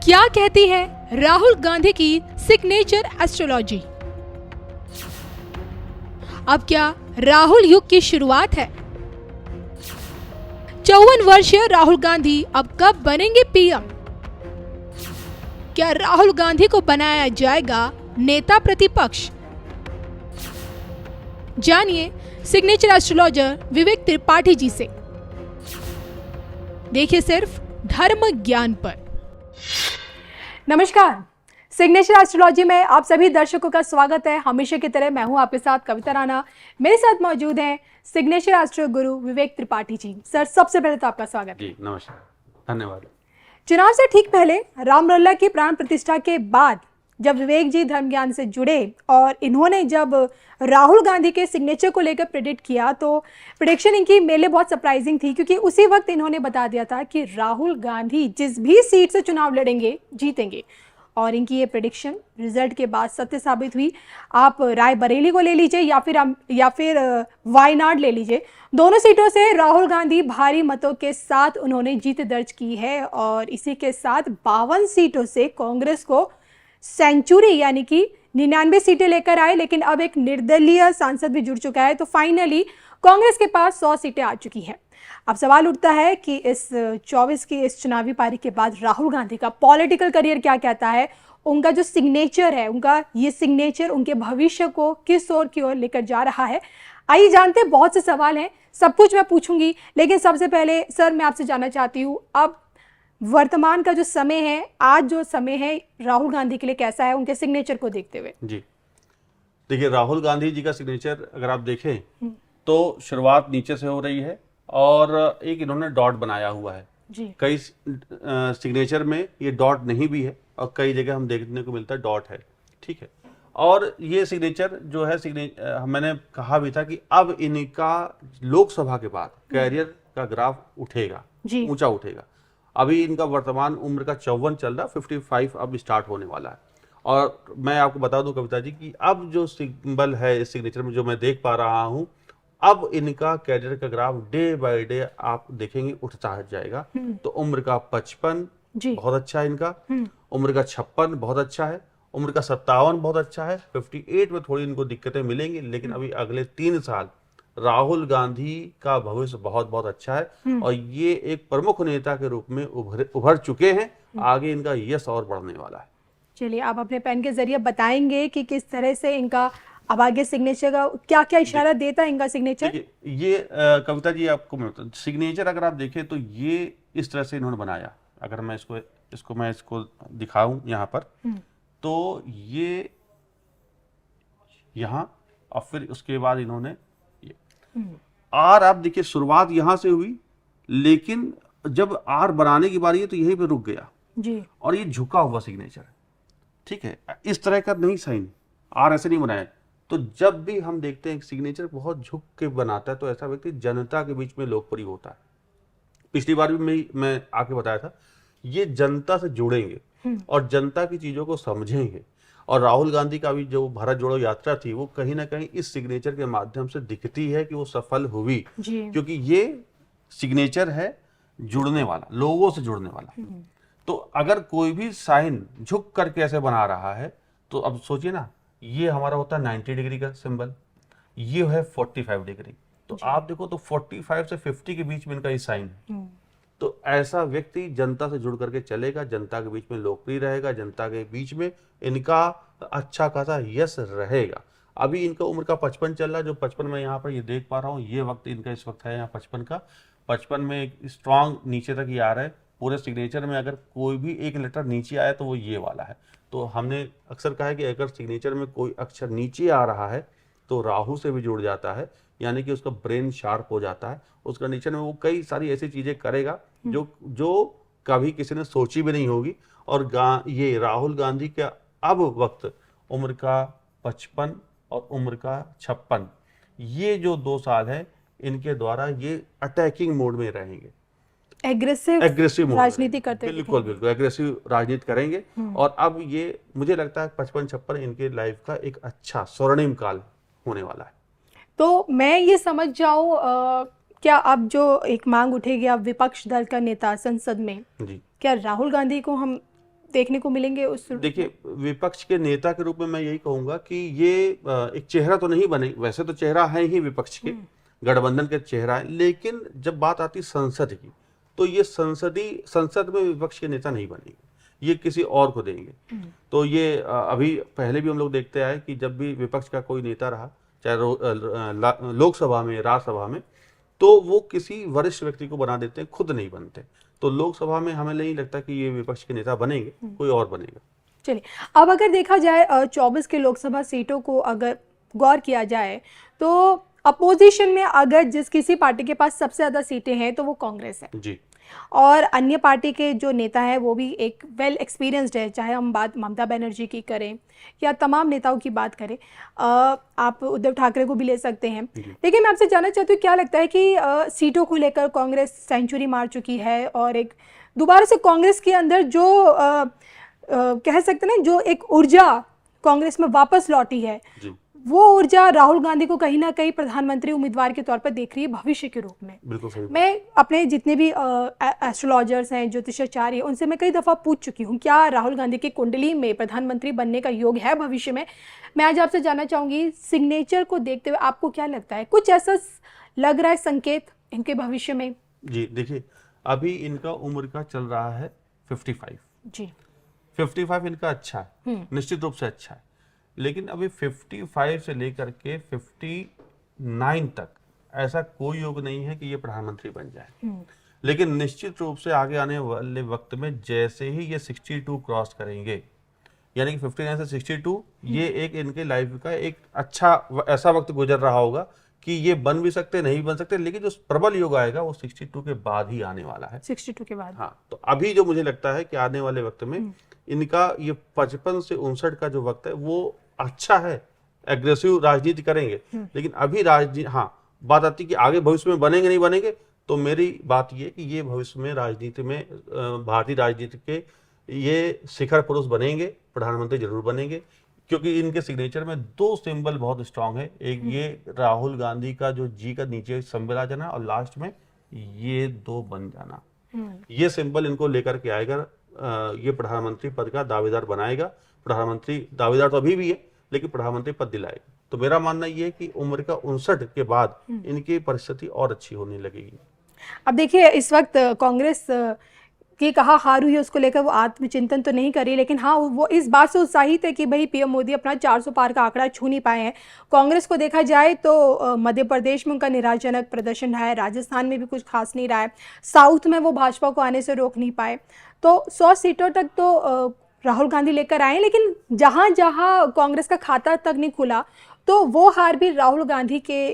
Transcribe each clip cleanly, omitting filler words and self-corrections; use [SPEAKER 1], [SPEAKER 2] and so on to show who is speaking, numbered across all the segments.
[SPEAKER 1] क्या कहती है राहुल गांधी की सिग्नेचर एस्ट्रोलॉजी? अब क्या राहुल युग की शुरुआत है? 54 वर्षीय राहुल गांधी अब कब बनेंगे पीएम? क्या राहुल गांधी को बनाया जाएगा नेता प्रतिपक्ष? जानिए सिग्नेचर एस्ट्रोलॉजर विवेक त्रिपाठी जी से। देखिए सिर्फ धर्म ज्ञान पर। नमस्कार, सिग्नेचर एस्ट्रोलॉजी में आप सभी दर्शकों का स्वागत है। हमेशा की तरह मैं हूं आपके साथ कविता राणा। मेरे साथ मौजूद हैं सिग्नेचर एस्ट्रो गुरु विवेक त्रिपाठी जी। सर, सबसे पहले तो आपका स्वागत है।
[SPEAKER 2] जी नमस्कार, धन्यवाद।
[SPEAKER 1] चुनाव से ठीक पहले रामलला की प्राण प्रतिष्ठा के बाद जब विवेक जी धर्म ज्ञान से जुड़े और इन्होंने जब राहुल गांधी के सिग्नेचर को लेकर प्रेडिक्ट किया तो प्रेडिक्शन इनकी मेरे लिए बहुत सरप्राइजिंग थी, क्योंकि उसी वक्त इन्होंने बता दिया था कि राहुल गांधी जिस भी सीट से चुनाव लड़ेंगे जीतेंगे। और इनकी ये प्रेडिक्शन रिजल्ट के बाद सत्य साबित हुई। आप रायबरेली को ले लीजिए या फिर वायनाड ले लीजिए, दोनों सीटों से राहुल गांधी भारी मतों के साथ उन्होंने जीत दर्ज की है। और इसी के साथ 52 सीटों से कांग्रेस को सेंचुरी यानी कि 99 सीटें लेकर आए, लेकिन अब एक निर्दलीय सांसद भी जुड़ चुका है। तो फाइनली कांग्रेस के पास 100 सीटें आ चुकी हैं। अब सवाल उठता है कि इस 24 की इस चुनावी पारी के बाद राहुल गांधी का पॉलिटिकल करियर क्या कहता है, उनका जो सिग्नेचर है, उनका ये सिग्नेचर उनके भविष्य को किस ओर की ओर लेकर जा रहा है। आइए जानते हैं, बहुत से सवाल हैं, सब कुछ मैं पूछूंगी, लेकिन सबसे पहले सर मैं आपसे जानना चाहती हूँ, अब वर्तमान का जो समय है, आज जो समय है राहुल गांधी के लिए कैसा है उनके सिग्नेचर को देखते हुए?
[SPEAKER 2] जी देखिए, राहुल गांधी जी का सिग्नेचर अगर आप देखें तो शुरुआत नीचे से हो रही है और एक इन्होंने डॉट बनाया हुआ है
[SPEAKER 1] जी।
[SPEAKER 2] कई सिग्नेचर में ये डॉट नहीं भी है और कई जगह हम देखने को मिलता है डॉट है, ठीक है। और ये सिग्नेचर जो है मैंने कहा भी था कि अब इनका लोकसभा के बाद कैरियर का ग्राफ उठेगा, ऊंचा उठेगा। अभी इनका वर्तमान उम्र का 54 चल रहा, 55 अब स्टार्ट होने वाला है। और मैं आपको बता दूं कविता जी कि अब जो सिंबल है इस सिग्नेचर में जो मैं देख पा रहा हूं, अब इनका कैरियर का ग्राफ डे बाय डे आप देखेंगे उठता जाएगा। तो उम्र का 55 बहुत अच्छा है इनका, उम्र का 56 बहुत अच्छा है, उम्र का 57 बहुत अच्छा है, 58 में थोड़ी इनको दिक्कतें मिलेंगी, लेकिन अभी अगले 3 साल राहुल गांधी का भविष्य बहुत बहुत अच्छा है और ये एक प्रमुख नेता के रूप में उभर चुके हैं। आगे इनका यश और बढ़ने वाला है।
[SPEAKER 1] चलिए, आप अपने पेन के जरिए बताएंगे कि किस तरह से इनका अब आगे सिग्नेचर का क्या क्या इशारा देता है इनका सिग्नेचर?
[SPEAKER 2] ये कविता जी आपको मैं बताऊं, सिग्नेचर अगर आप देखें तो ये इस तरह से इन्होंने बनाया। अगर मैं इसको दिखाऊं यहाँ पर, तो ये यहाँ और फिर उसके बाद इन्होंने आर, आप देखिए शुरुआत यहां से हुई, लेकिन जब आर बनाने की बारी है तो यहीं पे रुक गया
[SPEAKER 1] जी।
[SPEAKER 2] और ये झुका हुआ सिग्नेचर है, ठीक है। इस तरह का नहीं साइन, आर ऐसे नहीं बनाया। तो जब भी हम देखते हैं सिग्नेचर बहुत झुक के बनाता है तो ऐसा व्यक्ति जनता के बीच में लोकप्रिय होता है। पिछली बार भी मैं आके बताया था, ये जनता से जुड़ेंगे और जनता की चीजों को समझेंगे। और राहुल गांधी का भी जो भारत जोड़ो यात्रा थी वो कहीं ना कहीं इस सिग्नेचर के माध्यम से दिखती है कि वो सफल हुई, क्योंकि ये सिग्नेचर है जुड़ने वाला, लोगों से जुड़ने वाला। तो अगर कोई भी साइन झुक करके ऐसे बना रहा है तो अब सोचिए ना, ये हमारा होता है 90 डिग्री का सिंबल, ये है 45 डिग्री। तो आप देखो तो 45 से 50 के बीच में इनका ये साइन है। तो ऐसा व्यक्ति जनता से जुड़ करके चलेगा, जनता के बीच में लोकप्रिय रहेगा, जनता के बीच में इनका अच्छा खासा यश रहेगा। अभी इनका उम्र का 55 चल रहा है, जो 55 में यहाँ पर ये देख पा रहा हूँ, ये वक्त इनका इस वक्त है यहाँ 55 का। 55 में एक स्ट्रांग नीचे तक ये आ रहा है। पूरे सिग्नेचर में अगर कोई भी एक लेटर नीचे आया तो वो ये वाला है। तो हमने अक्सर कहा है कि अगर सिग्नेचर में कोई अक्षर नीचे आ रहा है तो राहु से भी जुड़ जाता है, यानी कि उसका ब्रेन शार्प हो जाता है। उस कंडीशन में वो कई सारी ऐसी चीजें करेगा जो कभी किसी ने सोची भी नहीं होगी। और ये राहुल गांधी का अब वक्त उम्र का 55 और उम्र का 56, ये जो 2 साल है इनके द्वारा ये अटैकिंग मोड में रहेंगे, एग्रेसिव
[SPEAKER 1] राजनीति करते,
[SPEAKER 2] बिल्कुल एग्रेसिव राजनीति करेंगे। और अब ये मुझे लगता है 55-56 इनके लाइफ का एक अच्छा स्वर्णिम काल होने वाला है।
[SPEAKER 1] तो मैं ये समझ जाऊं, क्या अब जो एक मांग उठेगी अब विपक्ष दल का नेता संसद में, क्या राहुल गांधी को हम देखने को मिलेंगे उस?
[SPEAKER 2] देखिए, विपक्ष के नेता के रूप में मैं यही कहूंगा कि ये एक चेहरा तो नहीं बने, वैसे तो चेहरा है ही विपक्ष के, गठबंधन के चेहरा है, लेकिन जब बात आती संसद की तो ये संसद में विपक्ष के नेता नहीं बनेंगे, ये किसी और को देंगे। तो ये अभी पहले भी हम लोग देखते आए कि जब भी विपक्ष का कोई नेता रहा, चाहे लोकसभा में, राज्यसभा में, तो वो किसी वरिष्ठ व्यक्ति को बना देते हैं, खुद नहीं बनते। तो लोकसभा में हमें नहीं लगता कि ये विपक्ष के नेता बनेंगे, कोई और बनेगा।
[SPEAKER 1] चलिए, अब अगर देखा जाए 24 के लोकसभा सीटों को अगर गौर किया जाए तो अपोजिशन में अगर जिस किसी पार्टी के पास सबसे ज़्यादा सीटें हैं तो वो कांग्रेस है
[SPEAKER 2] जी।
[SPEAKER 1] और अन्य पार्टी के जो नेता है वो भी एक वेल एक्सपीरियंस्ड है, चाहे हम बात ममता बनर्जी की करें या तमाम नेताओं की बात करें, आप उद्धव ठाकरे को भी ले सकते हैं। लेकिन मैं आपसे जानना चाहती हूँ, क्या लगता है कि सीटों को लेकर कांग्रेस सेंचुरी मार चुकी है और एक दोबारा से कांग्रेस के अंदर जो कह सकते हैं ना, जो एक ऊर्जा कांग्रेस में वापस लौटी है, वो ऊर्जा राहुल गांधी को कहीं ना कहीं प्रधानमंत्री उम्मीदवार के तौर पर देख रही है भविष्य के रूप में?
[SPEAKER 2] बिल्कुल सही। मैं
[SPEAKER 1] अपने जितने भी एस्ट्रोलॉजर्स हैं, ज्योतिषाचार्य, उनसे मैं कई दफ़ा पूछ चुकी हूँ, क्या राहुल गांधी की कुंडली में प्रधानमंत्री बनने का योग है भविष्य में? मैं आज आपसे जानना चाहूँगी, सिग्नेचर को देखते हुए आपको क्या लगता है, कुछ ऐसा लग रहा है संकेत इनके भविष्य में?
[SPEAKER 2] जी देखिए, अभी इनका उम्र का चल रहा है 55
[SPEAKER 1] जी।
[SPEAKER 2] 55 इनका अच्छा है, निश्चित रूप से अच्छा है, लेकिन अभी 55 से लेकर के 59 तक ऐसा कोई योग नहीं है कि ये प्रधानमंत्री बन जाए। लेकिन निश्चित रूप से आगे आने वाले वक्त में जैसे ही ये 62 क्रॉस करेंगे, यानी कि 59 से 62, ये एक इनके लाइफ का एक अच्छा ऐसा वक्त गुजर रहा होगा कि ये बन भी सकते, नहीं बन सकते, लेकिन जो प्रबल योग आएगा वो 62 के बाद ही आने वाला है।
[SPEAKER 1] 62 के बाद?
[SPEAKER 2] हाँ, तो अभी जो मुझे लगता है कि आने वाले वक्त में इनका ये 55 से 59 का जो वक्त है वो अच्छा है, एग्रेसिव राजनीति करेंगे। लेकिन अभी राजनीति, हाँ, बात आती है कि आगे भविष्य में बनेंगे नहीं बनेंगे, तो मेरी बात ये कि ये भविष्य में राजनीति में भारतीय राजनीति के ये शिखर पुरुष बनेंगे, प्रधानमंत्री जरूर बनेंगे, क्योंकि इनके सिग्नेचर में दो सिंबल बहुत स्ट्रांग है। एक ये राहुल गांधी का जो जी का नीचे सिंबल आ जाना और लास्ट में ये दो बन जाना, ये सिंबल इनको लेकर के आएगा, ये प्रधानमंत्री पद का दावेदार बनाएगा। प्रधानमंत्री दावेदार तो अभी भी है, लेकिन प्रधानमंत्री पद दिलाएगा। तो मेरा मानना ये है कि उम्र का 59 के बाद इनकी परिस्थिति और अच्छी होने लगेगी।
[SPEAKER 1] अब देखिए, इस वक्त कांग्रेस की कहा हार हुई है, उसको लेकर वो आत्मचिंतन तो नहीं करी, लेकिन हाँ, वो इस बात से उत्साहित है कि भाई पीएम मोदी अपना 400 पार का आंकड़ा छू नहीं पाए हैं। कांग्रेस को देखा जाए तो मध्य प्रदेश में उनका निराशाजनक प्रदर्शन रहा है, राजस्थान में भी कुछ खास नहीं रहा है, साउथ में वो भाजपा को आने से रोक नहीं पाए, तो 100 सीटों तक तो राहुल गांधी लेकर आए, लेकिन जहाँ जहाँ कांग्रेस का खाता तक नहीं खुला तो वो हार भी राहुल गांधी के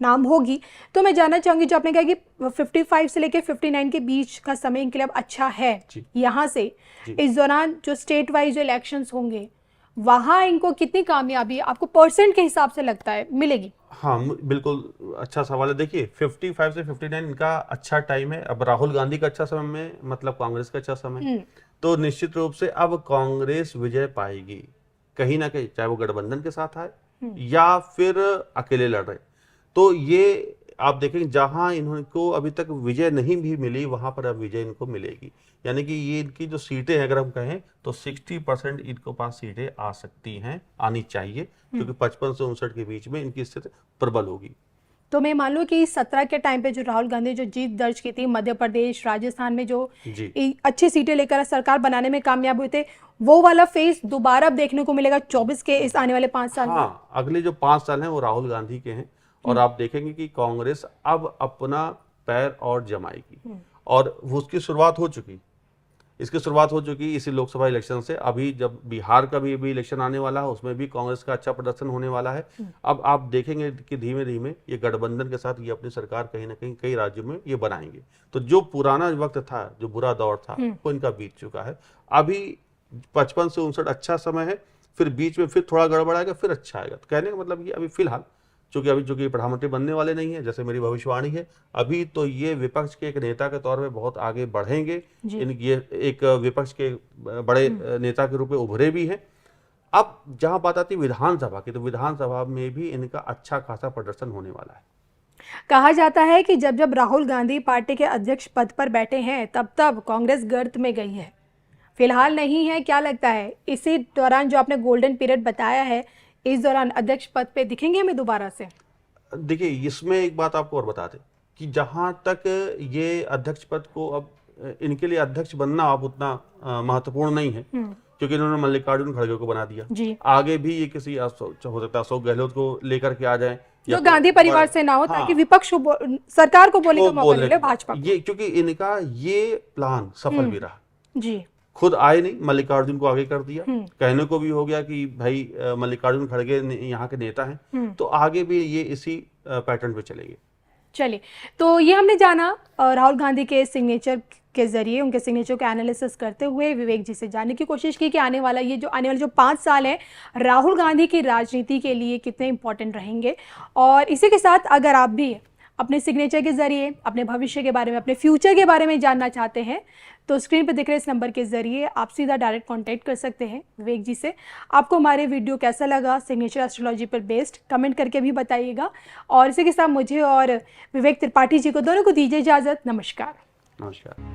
[SPEAKER 1] नाम होगी। तो मैं जानना चाहूंगी, जो आपने कहा कि 55 से लेकर 59 के बीच का समय इनके लिए अब अच्छा है, यहाँ से इस दौरान जो स्टेट वाइज जो इलेक्शंस होंगे वहाँ इनको कितनी कामयाबी आपको परसेंट के हिसाब से लगता है मिलेगी?
[SPEAKER 2] हाँ, बिल्कुल अच्छा सवाल है। देखिए, 55 से 59 इनका अच्छा टाइम है। अब राहुल गांधी का अच्छा समय में मतलब कांग्रेस का अच्छा समय, तो निश्चित रूप से अब कांग्रेस विजय पाएगी कहीं ना कहीं, चाहे वो गठबंधन के साथ आए या फिर अकेले लड़ रहे। तो ये आप देखेंगे, जहां इनको अभी तक विजय नहीं भी मिली वहां पर अब विजय इनको मिलेगी। यानी कि ये इनकी जो सीटें हैं, अगर हम कहें तो 60% इनको पास सीटें आ सकती हैं, आनी चाहिए, क्योंकि 55 से 59 के बीच में इनकी स्थिति प्रबल होगी।
[SPEAKER 1] तो मैं मान लो कि 17 के टाइम पे जो राहुल गांधी जो जीत दर्ज की थी मध्य प्रदेश, राजस्थान में जो अच्छी सीटें लेकर सरकार बनाने में कामयाब हुए थे, वो वाला फेस दोबारा अब देखने को मिलेगा 24 के इस आने वाले 5 साल में?
[SPEAKER 2] हाँ, अगले जो 5 साल हैं वो राहुल गांधी के हैं, और आप देखेंगे कि कांग्रेस अब अपना पैर और जमाएगी, और उसकी शुरुआत हो चुकी, इसकी शुरुआत हो चुकी इसी लोकसभा इलेक्शन से। अभी जब बिहार का भी इलेक्शन आने वाला है, उसमें भी कांग्रेस का अच्छा प्रदर्शन होने वाला है। अब आप देखेंगे कि धीमे धीमे ये गठबंधन के साथ ये अपनी सरकार कहीं ना कहीं कई राज्यों में ये बनाएंगे। तो जो पुराना वक्त था, जो बुरा दौर था, वो इनका बीत चुका है। अभी 55 से 59 अच्छा समय है, फिर बीच में फिर थोड़ा गड़बड़ आएगा, फिर अच्छा आएगा। तो कहने का मतलब ये अभी फिलहाल चूंकि प्रधानमंत्री बनने वाले नहीं है, जैसे मेरी भविष्यवाणी है, अभी तो ये विपक्ष के एक नेता के तौर पे बहुत आगे बढ़ेंगे। ये एक विपक्ष के बड़े नेता के रूप में उभरे भी हैं। अब जहां बात आती है विधानसभा की, तो विधानसभा में भी इनका अच्छा खासा प्रदर्शन होने वाला है।
[SPEAKER 1] कहा जाता है कि जब जब राहुल गांधी पार्टी के अध्यक्ष पद पर बैठे हैं तब तब कांग्रेस गर्त में गई है। फिलहाल नहीं है, क्या लगता है इसी दौरान जो आपने गोल्डन पीरियड बताया है, इस दौरान अध्यक्ष पद पे दिखेंगे हमें दोबारा से?
[SPEAKER 2] देखिए, इसमें एक बात आपको और बता दें कि जहां तक ये अध्यक्ष पद को अब इनके लिए अध्यक्ष बनना अब उतना महत्वपूर्ण नहीं है, क्योंकि इन्होंने मल्लिकार्जुन खड़गे को बना दिया।
[SPEAKER 1] जी।
[SPEAKER 2] आगे भी ये किसी हो सकता है अशोक गहलोत को लेकर के आ जाए, या
[SPEAKER 1] जो गांधी परिवार से ना हो, ताकि विपक्ष को सरकार को बोलने का मौका मिले भाजपा को।
[SPEAKER 2] ये क्योंकि इनका ये प्लान सफल भी रहा।
[SPEAKER 1] जी।
[SPEAKER 2] खुद आए नहीं, मल्लिकार्जुन को आगे कर दिया, कहने को भी हो गया कि भाई मल्लिकार्जुन खड़गे यहाँ के नेता हैं, तो आगे भी ये इसी पैटर्न पे चलेंगे।
[SPEAKER 1] चलिए, तो ये हमने जाना राहुल गांधी के सिग्नेचर के जरिए, उनके सिग्नेचर का एनालिसिस करते हुए विवेक जी से जानने की कोशिश की कि आने वाले जो 5 साल हैं राहुल गांधी की राजनीति के लिए कितने इंपॉर्टेंट रहेंगे। और इसी के साथ अगर आप भी अपने सिग्नेचर के जरिए अपने भविष्य के बारे में, अपने फ्यूचर के बारे में जानना चाहते हैं, तो स्क्रीन पर दिख रहे इस नंबर के जरिए आप सीधा डायरेक्ट कांटेक्ट कर सकते हैं विवेक जी से। आपको हमारे वीडियो कैसा लगा सिग्नेचर एस्ट्रोलॉजी पर बेस्ड, कमेंट करके भी बताइएगा। और इसी के साथ मुझे और विवेक त्रिपाठी जी को दोनों को दीजिए इजाज़त। नमस्कार।
[SPEAKER 2] नमस्कार।